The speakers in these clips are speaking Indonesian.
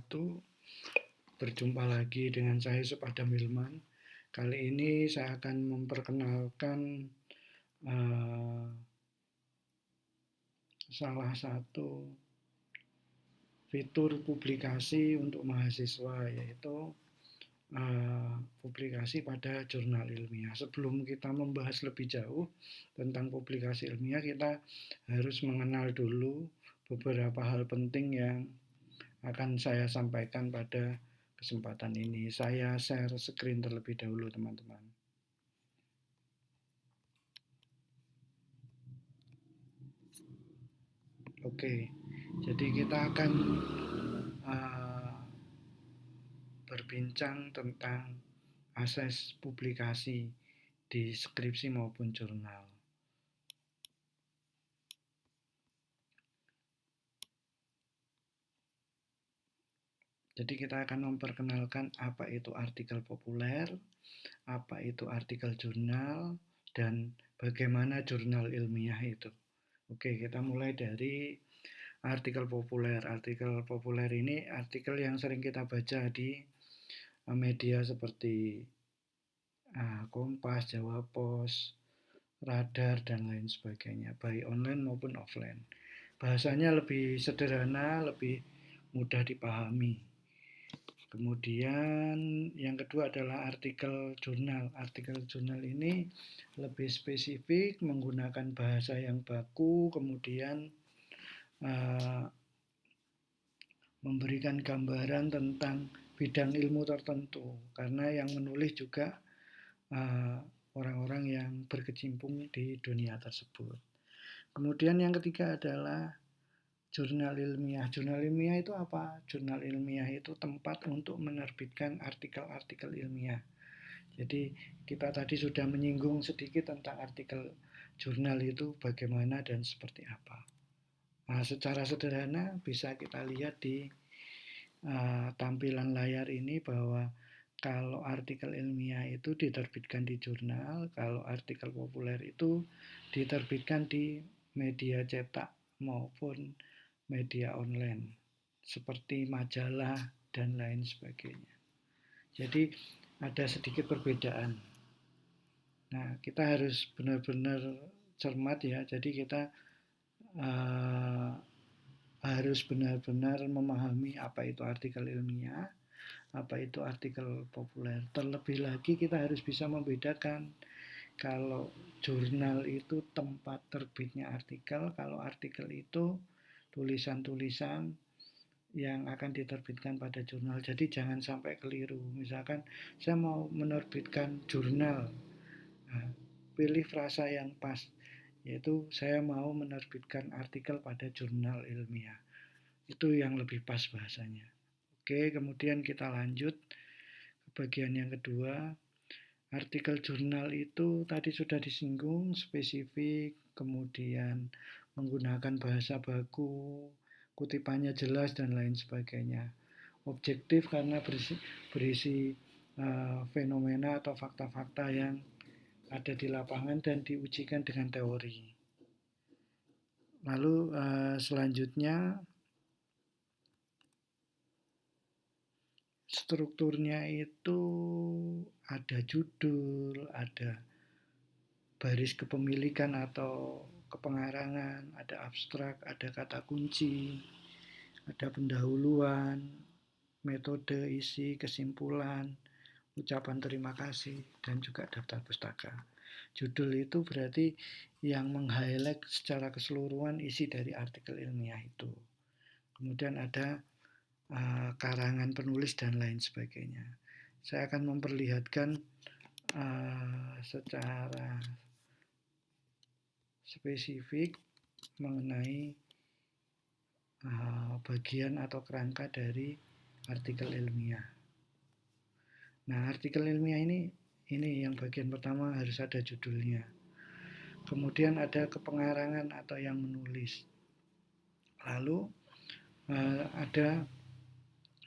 wabarakatuh. Berjumpa lagi dengan saya Supadam Hilman. Kali ini saya akan memperkenalkan salah satu fitur publikasi untuk mahasiswa, yaitu publikasi pada jurnal ilmiah. Sebelum kita membahas lebih jauh tentang publikasi ilmiah, kita harus mengenal dulu beberapa hal penting yang akan saya sampaikan pada kesempatan ini. Saya share screen terlebih dahulu, teman-teman. Oke, jadi kita akan berbincang tentang akses publikasi di skripsi maupun jurnal. Jadi kita akan memperkenalkan apa itu artikel populer, apa itu artikel jurnal, dan bagaimana jurnal ilmiah itu. Oke, kita mulai dari artikel populer. Artikel populer ini artikel yang sering kita baca di media seperti Kompas, Jawa Pos, Radar, dan lain sebagainya, baik online maupun offline. Bahasanya lebih sederhana, lebih mudah dipahami. Kemudian yang kedua adalah artikel jurnal. Artikel jurnal ini lebih spesifik, menggunakan bahasa yang baku, kemudian memberikan gambaran tentang bidang ilmu tertentu, karena yang menulis juga orang-orang yang berkecimpung di dunia tersebut. Kemudian yang ketiga adalah jurnal ilmiah. Jurnal ilmiah itu apa? Jurnal ilmiah itu tempat untuk menerbitkan artikel-artikel ilmiah. Jadi kita tadi sudah menyinggung sedikit tentang artikel jurnal itu bagaimana dan seperti apa. Nah, secara sederhana bisa kita lihat di tampilan layar ini bahwa kalau artikel ilmiah itu diterbitkan di jurnal, kalau artikel populer itu diterbitkan di media cetak maupun media online, seperti majalah dan lain sebagainya. Jadi ada sedikit perbedaan. Nah, kita harus benar-benar cermat ya. Jadi kita harus benar-benar memahami apa itu artikel ilmiah, apa itu artikel populer. Terlebih lagi kita harus bisa membedakan kalau jurnal itu tempat terbitnya artikel, kalau artikel itu tulisan-tulisan yang akan diterbitkan pada jurnal. Jadi jangan sampai keliru. Misalkan saya mau menerbitkan jurnal, nah, pilih frasa yang pas, yaitu saya mau menerbitkan artikel pada jurnal ilmiah. Itu yang lebih pas bahasanya. Oke, kemudian kita lanjut ke bagian yang kedua. Artikel jurnal itu tadi sudah disinggung, spesifik, kemudian menggunakan bahasa baku, kutipannya jelas, dan lain sebagainya. Objektif karena berisi fenomena atau fakta-fakta yang ada di lapangan dan diujikan dengan teori. Lalu selanjutnya, strukturnya itu ada judul, ada baris kepemilikan atau kepengarangan, ada abstrak, ada kata kunci, ada pendahuluan, metode, isi, kesimpulan, ucapan terima kasih, dan juga daftar pustaka. Judul itu berarti yang meng-highlight secara keseluruhan isi dari artikel ilmiah itu. Kemudian ada karangan penulis dan lain sebagainya. Saya akan memperlihatkan secara spesifik mengenai bagian atau kerangka dari artikel ilmiah. Nah, artikel ilmiah ini yang bagian pertama harus ada judulnya. Kemudian ada kepengarangan atau yang menulis. Lalu ada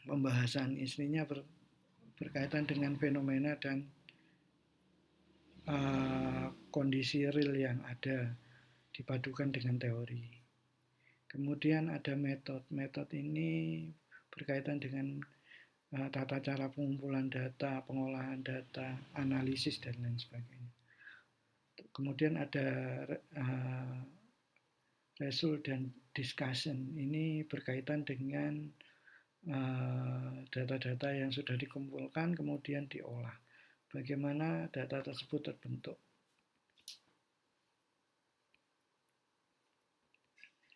pembahasan, isinya berkaitan dengan fenomena dan kondisi real yang ada dipadukan dengan teori. Kemudian ada metode. Metode ini berkaitan dengan tata cara pengumpulan data, pengolahan data, analisis, dan lain sebagainya. Kemudian ada result dan discussion. Ini berkaitan dengan data-data yang sudah dikumpulkan kemudian diolah. Bagaimana data tersebut terbentuk.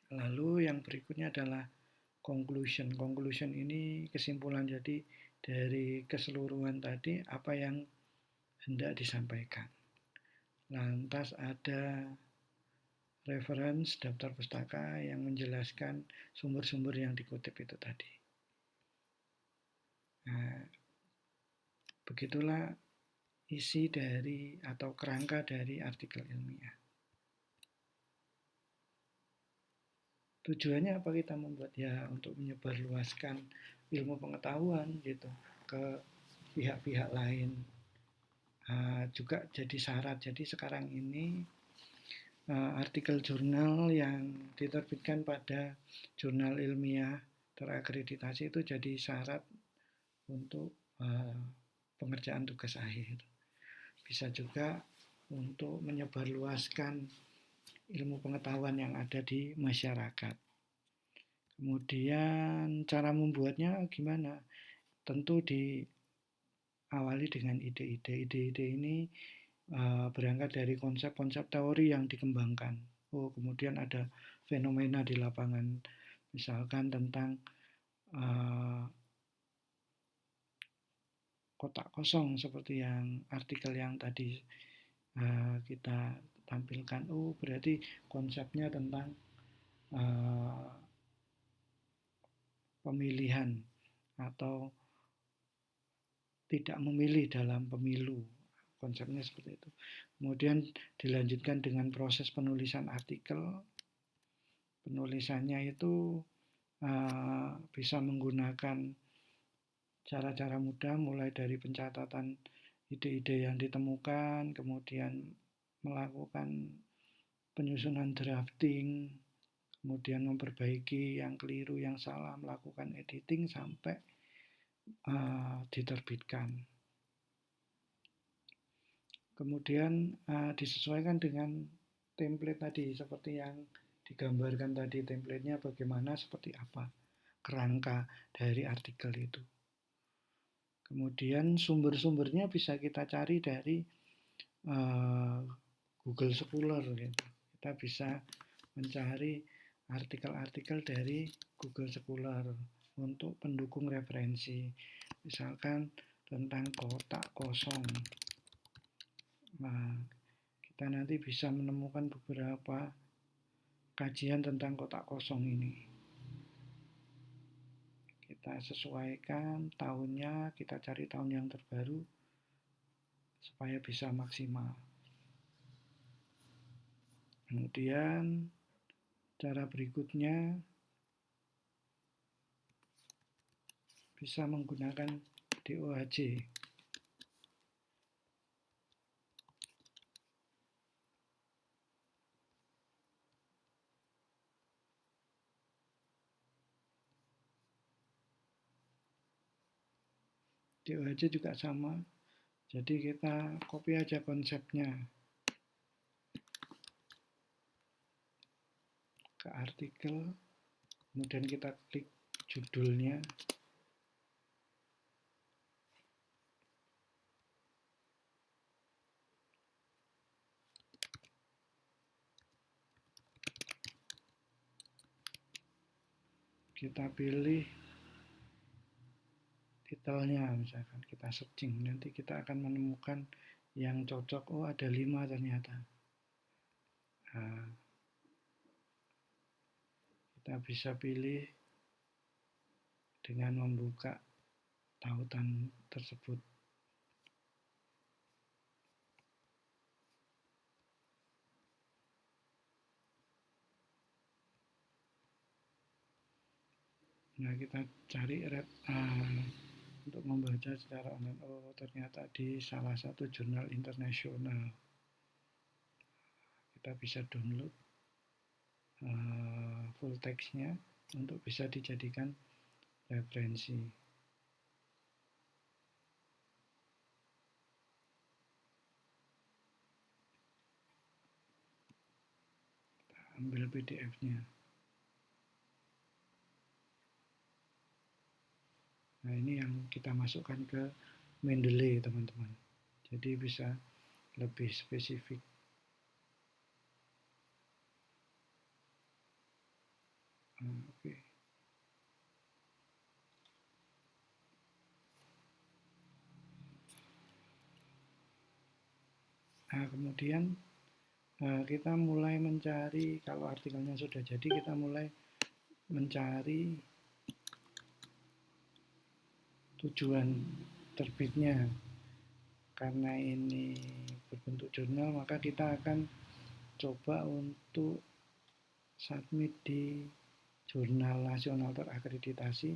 Lalu yang berikutnya adalah conclusion. Conclusion ini kesimpulan, jadi dari keseluruhan tadi apa yang hendak disampaikan. Lantas ada reference, daftar pustaka yang menjelaskan sumber-sumber yang dikutip itu tadi. Nah, begitulah isi dari atau kerangka dari artikel ilmiah. Tujuannya apa kita membuat? Ya untuk menyebarluaskan ilmu pengetahuan gitu ke pihak-pihak lain. Juga jadi syarat. Jadi sekarang ini artikel jurnal yang diterbitkan pada jurnal ilmiah terakreditasi itu jadi syarat untuk pengerjaan tugas akhir. Bisa juga untuk menyebarluaskan ilmu pengetahuan yang ada di masyarakat. Kemudian cara membuatnya gimana? Tentu diawali dengan ide-ide. Ide-ide ini berangkat dari konsep-konsep teori yang dikembangkan. Kemudian ada fenomena di lapangan, misalkan tentang kotak kosong seperti yang artikel yang tadi kita tampilkan. Berarti konsepnya tentang pemilihan atau tidak memilih dalam pemilu. Konsepnya seperti itu. Kemudian dilanjutkan dengan proses penulisan artikel. Penulisannya itu bisa menggunakan cara-cara mudah, mulai dari pencatatan ide-ide yang ditemukan, kemudian melakukan penyusunan drafting, kemudian memperbaiki yang keliru, yang salah, melakukan editing sampai diterbitkan. Kemudian disesuaikan dengan template tadi, seperti yang digambarkan tadi, template-nya bagaimana, seperti apa kerangka dari artikel itu. Kemudian sumber-sumbernya bisa kita cari dari Google Scholar gitu. Kita bisa mencari artikel-artikel dari Google Scholar untuk pendukung referensi. Misalkan tentang kotak kosong. Nah, kita nanti bisa menemukan beberapa kajian tentang kotak kosong ini. Kita sesuaikan tahunnya, kita cari tahun yang terbaru supaya bisa maksimal. Kemudian cara berikutnya bisa menggunakan DOHJ. DOHJ juga sama. Jadi kita copy aja konsepnya ke artikel, kemudian kita klik judulnya. Kita pilih titelnya, misalkan kita searching, nanti kita akan menemukan yang cocok. Ada 5 ternyata. Kita bisa pilih dengan membuka tautan tersebut. Nah, kita cari untuk membaca secara online. Ternyata di salah satu jurnal internasional. Kita bisa download full text-nya untuk bisa dijadikan referensi. Ambil PDF-nya. Nah, ini yang kita masukkan ke Mendeley, teman-teman. Jadi bisa lebih spesifik. Oke. Nah, kemudian kita mulai mencari, kalau artikelnya sudah jadi, kita mulai mencari tujuan terbitnya. Karena ini berbentuk jurnal, maka kita akan coba untuk submit di jurnal nasional terakreditasi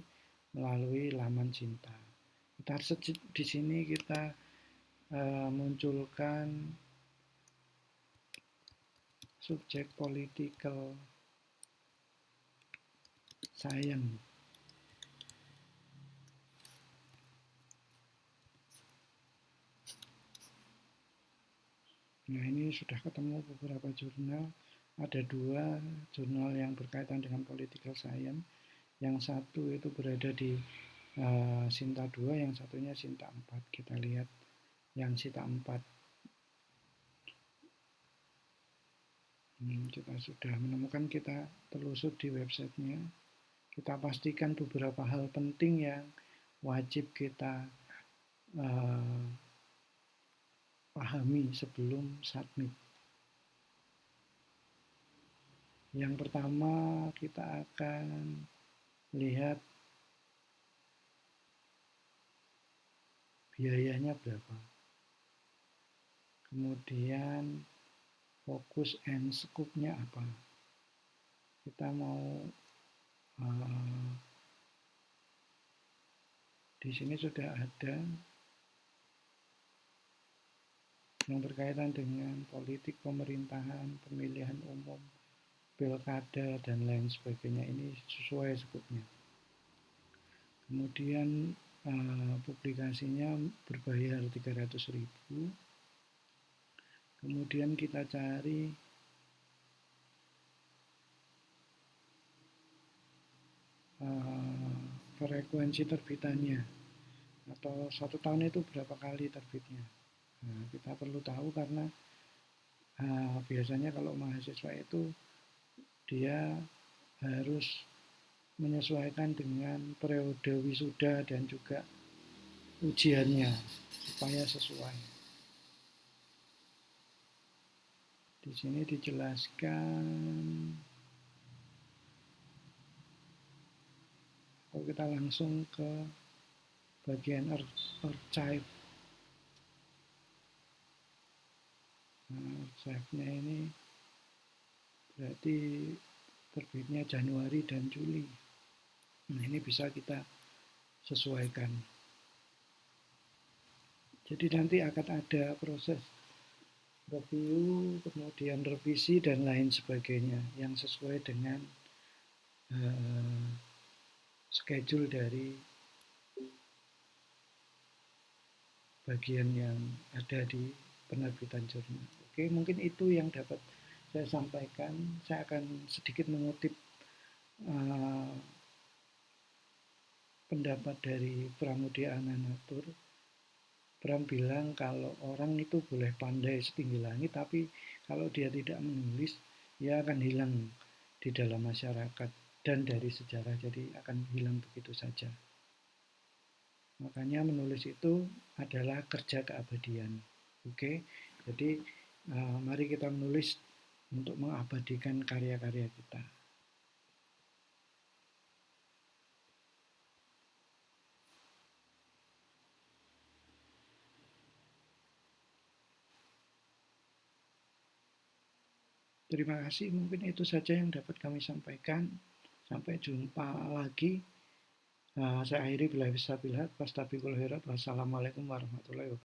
melalui laman Cinta. Kita di sini kita munculkan subjek political science. Nah, ini sudah ketemu beberapa jurnal. Ada 2 jurnal yang berkaitan dengan political science. Yang satu itu berada di Sinta 2, yang satunya Sinta 4. Kita lihat yang Sinta 4. Kita sudah menemukan, kita telusur di websitenya. Kita pastikan beberapa hal penting yang wajib kita pahami sebelum submit. Yang pertama, kita akan lihat biayanya berapa. Kemudian fokus and scope-nya apa. Kita mau di sini sudah ada yang berkaitan dengan politik pemerintahan, pemilihan umum, pilkada, dan lain sebagainya. Ini sesuai scope-nya. Kemudian publikasinya berbayar 300.000. Kemudian kita cari frekuensi terbitannya, atau 1 tahun itu berapa kali terbitnya. Nah, kita perlu tahu karena biasanya kalau mahasiswa itu dia harus menyesuaikan dengan periode wisuda dan juga ujiannya supaya sesuai. Di sini dijelaskan, kalau kita langsung ke bagian archive. Archive-nya ini berarti terbitnya Januari dan Juli. Nah, ini bisa kita sesuaikan. Jadi nanti akan ada proses review, kemudian revisi, dan lain sebagainya yang sesuai dengan schedule dari bagian yang ada di penerbitan jurnal. Oke, mungkin itu yang dapat saya sampaikan. Saya akan sedikit mengutip pendapat dari Pramudia Ananatur. Pram bilang kalau orang itu boleh pandai setinggi langit, tapi kalau dia tidak menulis, dia akan hilang di dalam masyarakat dan dari sejarah, jadi akan hilang begitu saja. Makanya menulis itu adalah kerja keabadian. Oke, jadi mari kita menulis untuk mengabadikan karya-karya kita. Terima kasih, mungkin itu saja yang dapat kami sampaikan. Sampai jumpa lagi. Saya akhiri bila bisa bilhat. Wassalamualaikum warahmatullahi wabarakatuh.